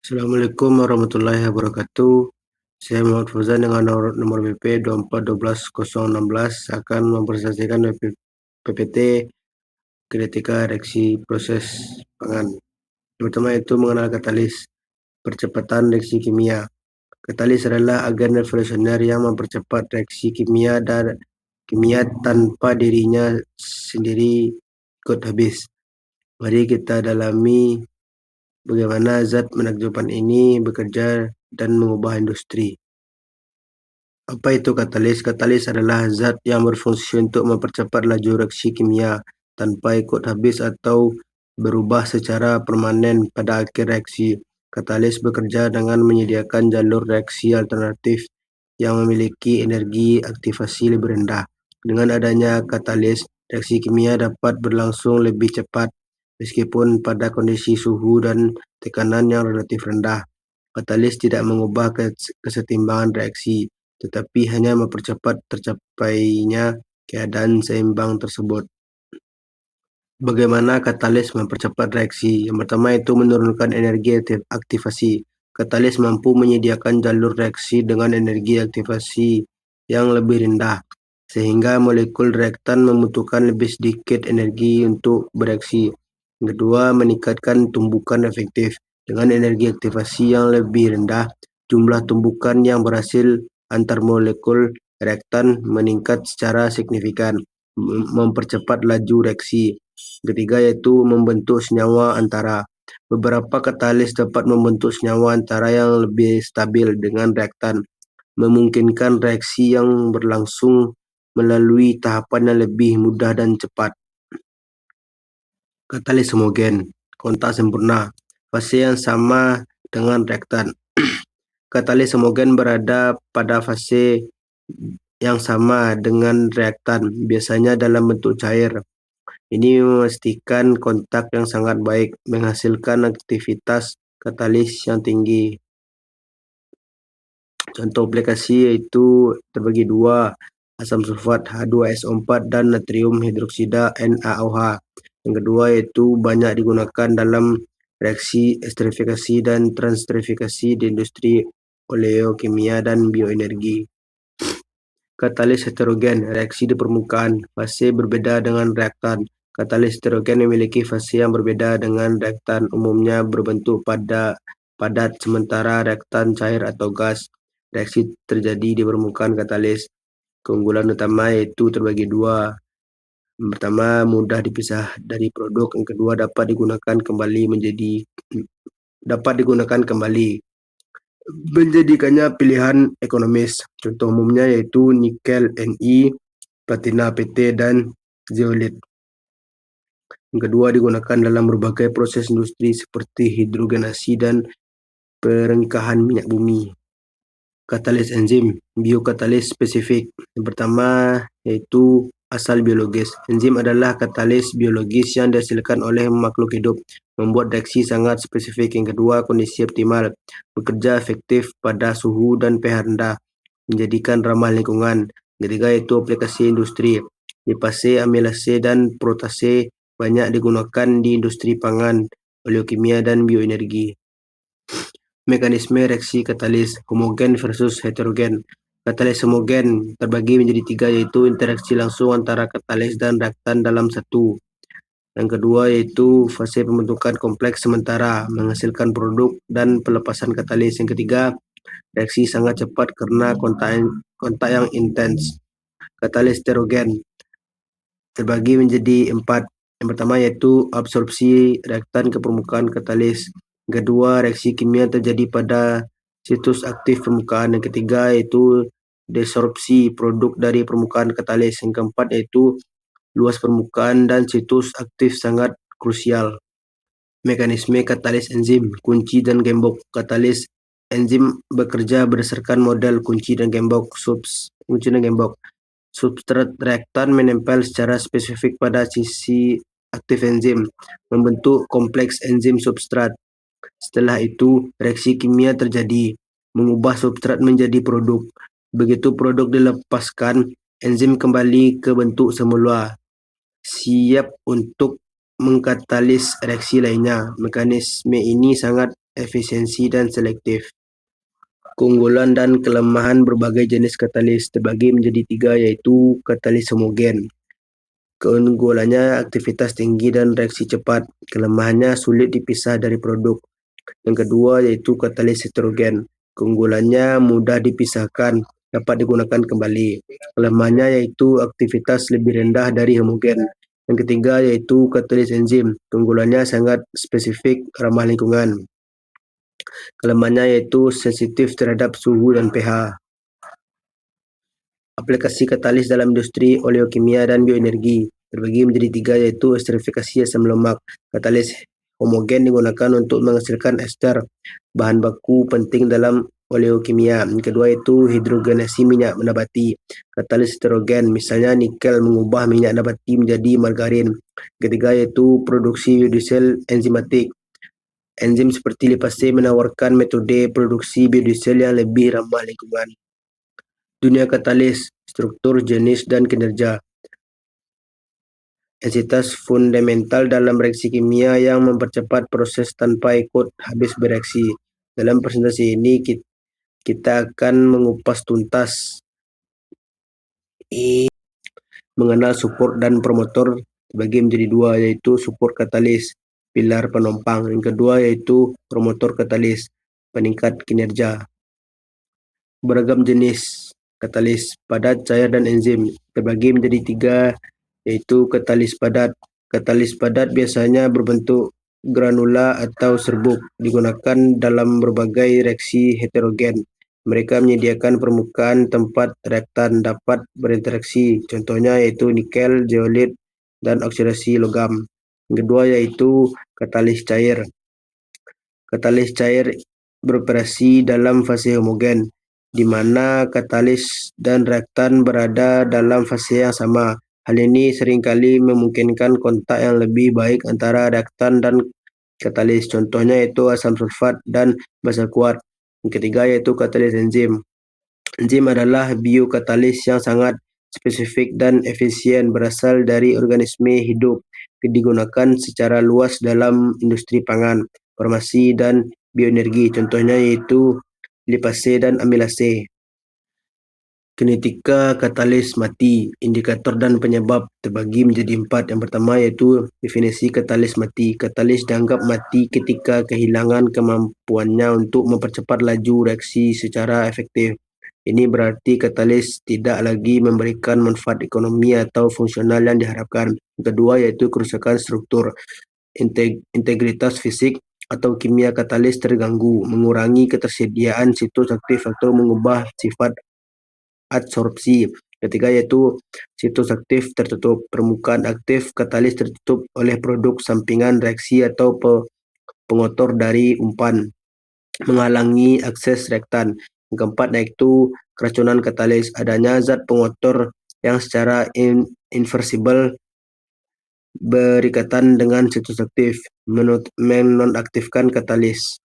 Assalamualaikum warahmatullahi wabarakatuh. Saya Muhammad Fauzan dengan nomor BP 24121016 akan mempresentasikan PPT Kritika Reaksi Proses Pangan. Pertama itu mengenal katalis, percepatan reaksi kimia. Katalis adalah agen revolusioner yang mempercepat reaksi kimia tanpa dirinya sendiri ikut habis. Mari kita dalami bagaimana zat menakjubkan ini bekerja dan mengubah industri. Apa itu katalis? Katalis adalah zat yang berfungsi untuk mempercepat laju reaksi kimia tanpa ikut habis atau berubah secara permanen pada akhir reaksi. Katalis bekerja dengan menyediakan jalur reaksi alternatif yang memiliki energi aktivasi lebih rendah. Dengan adanya katalis, reaksi kimia dapat berlangsung lebih cepat meskipun pada kondisi suhu dan tekanan yang relatif rendah. Katalis tidak mengubah kesetimbangan reaksi, tetapi hanya mempercepat tercapainya keadaan seimbang tersebut. Bagaimana katalis mempercepat reaksi? Yang pertama itu menurunkan energi aktivasi. Katalis mampu menyediakan jalur reaksi dengan energi aktivasi yang lebih rendah, sehingga molekul reaktan membutuhkan lebih sedikit energi untuk bereaksi. Yang kedua, meningkatkan tumbukan efektif. Dengan energi aktivasi yang lebih rendah, jumlah tumbukan yang berhasil antar molekul reaktan meningkat secara signifikan, mempercepat laju reaksi. Ketiga yaitu membentuk senyawa antara. Beberapa katalis dapat membentuk senyawa antara yang lebih stabil dengan reaktan, memungkinkan reaksi yang berlangsung melalui tahapan yang lebih mudah dan cepat. Katalis homogen, kontak sempurna, fase yang sama dengan reaktan. Katalis homogen berada pada fase yang sama dengan reaktan, biasanya dalam bentuk cair. Ini memastikan kontak yang sangat baik, menghasilkan aktivitas katalis yang tinggi. Contoh aplikasi yaitu terbagi dua, asam sulfat H2SO4 dan natrium hidroksida NaOH. Yang kedua yaitu banyak digunakan dalam reaksi esterifikasi dan transesterifikasi di industri oleokimia dan bioenergi. Katalis heterogen, reaksi di permukaan, fase berbeda dengan reaktan. Katalis heterogen memiliki fase yang berbeda dengan reaktan, umumnya berbentuk padat sementara reaktan cair atau gas. Reaksi terjadi di permukaan katalis. Keunggulan utama yaitu terbagi dua. Yang pertama, mudah dipisah dari produk. Yang kedua, dapat digunakan kembali, menjadikannya pilihan ekonomis. Contoh umumnya yaitu nikel Ni, platina PT, dan zeolit. Yang kedua, digunakan dalam berbagai proses industri seperti hidrogenasi dan perengkahan minyak bumi. Katalis enzim, biokatalis spesifik. Yang pertama yaitu asal biologis. Enzim adalah katalis biologis yang dihasilkan oleh makhluk hidup, membuat reaksi sangat spesifik. Yang kedua, kondisi optimal, bekerja efektif pada suhu dan pH rendah, menjadikan ramah lingkungan. Yang ketiga yaitu aplikasi industri. Lipase, amilase, dan protase banyak digunakan di industri pangan, oleokimia, dan bioenergi. Mekanisme reaksi katalis homogen versus heterogen. Katalis homogen terbagi menjadi tiga, yaitu interaksi langsung antara katalis dan reaktan dalam satu. Yang kedua yaitu fase pembentukan kompleks sementara, menghasilkan produk dan pelepasan katalis. Yang ketiga, reaksi sangat cepat karena kontak yang intens. Katalis heterogen terbagi menjadi empat. Yang pertama yaitu absorpsi reaktan ke permukaan katalis. Yang kedua, reaksi kimia terjadi pada situs aktif permukaan. Yang ketiga yaitu desorpsi produk dari permukaan katalis. Yang keempat yaitu luas permukaan dan situs aktif sangat krusial. Mekanisme katalis enzim, kunci dan gembok. Katalis enzim bekerja berdasarkan model kunci dan gembok. Substrat reaktan menempel secara spesifik pada sisi aktif enzim, membentuk kompleks enzim substrat. Setelah itu, reaksi kimia terjadi, mengubah substrat menjadi produk. Begitu produk dilepaskan, enzim kembali ke bentuk semula, siap untuk mengkatalis reaksi lainnya. Mekanisme ini sangat efisiensi, dan selektif. Keunggulan dan kelemahan berbagai jenis katalis terbagi menjadi 3, yaitu katalis homogen. Keunggulannya aktivitas tinggi dan reaksi cepat. Kelemahannya sulit dipisah dari produk. Yang kedua yaitu katalis heterogen. Keunggulannya mudah dipisahkan, dapat digunakan kembali. Kelemahannya yaitu aktivitas lebih rendah dari homogen. Yang ketiga yaitu katalis enzim. Keunggulannya sangat spesifik, ramah lingkungan. Kelemahannya yaitu sensitif terhadap suhu dan pH. Aplikasi katalis dalam industri oleokimia dan bioenergi terbagi menjadi 3, yaitu esterifikasi asam lemak. Katalis homogen digunakan untuk menghasilkan ester, bahan baku penting dalam oleokimia. Yang kedua yaitu hidrogenasi minyak nabati. Katalis heterogen, misalnya nikel mengubah minyak nabati menjadi margarin. Ketiga yaitu produksi biodiesel enzimatik. Enzim seperti lipase menawarkan metode produksi biodiesel yang lebih ramah lingkungan. Dunia katalis, struktur, jenis, dan kinerja. Entitas fundamental dalam reaksi kimia yang mempercepat proses tanpa ikut habis bereaksi. Dalam presentasi ini kita akan mengupas tuntas mengenal support dan promotor terbagi menjadi 2, yaitu support katalis, pilar penopang. Yang kedua yaitu promotor katalis, peningkat kinerja. Beragam jenis katalis padat, cair, dan enzim terbagi menjadi 3, yaitu katalis padat. Katalis padat biasanya berbentuk granula atau serbuk, digunakan dalam berbagai reaksi heterogen. Mereka menyediakan permukaan tempat reaktan dapat berinteraksi, contohnya yaitu nikel, zeolit, dan oksidasi logam. Yang kedua yaitu katalis cair. Katalis cair beroperasi dalam fase homogen, di mana katalis dan reaktan berada dalam fase yang sama. Hal ini seringkali memungkinkan kontak yang lebih baik antara reaktan dan katalis. Contohnya yaitu asam sulfat dan basa kuat. Yang ketiga yaitu katalis enzim. Enzim adalah biokatalis yang sangat spesifik dan efisien, berasal dari organisme hidup, digunakan secara luas dalam industri pangan, farmasi, dan bioenergi. Contohnya yaitu lipase dan amilase. Kinetika katalis mati, indikator dan penyebab terbagi menjadi 4. Yang pertama yaitu definisi katalis mati. Katalis dianggap mati ketika kehilangan kemampuannya untuk mempercepat laju reaksi secara efektif. Ini berarti katalis tidak lagi memberikan manfaat ekonomi atau fungsional yang diharapkan. Yang kedua yaitu kerusakan struktur. Integritas fisik atau kimia katalis terganggu, mengurangi ketersediaan situs aktif atau mengubah sifat adsorpsi. Ketiga yaitu situs aktif tertutup. Permukaan aktif katalis tertutup oleh produk sampingan reaksi atau pengotor dari umpan, menghalangi akses reaktan. Yang keempat yaitu keracunan katalis, adanya zat pengotor yang secara irreversibel berikatan dengan situs aktif, menonaktifkan katalis.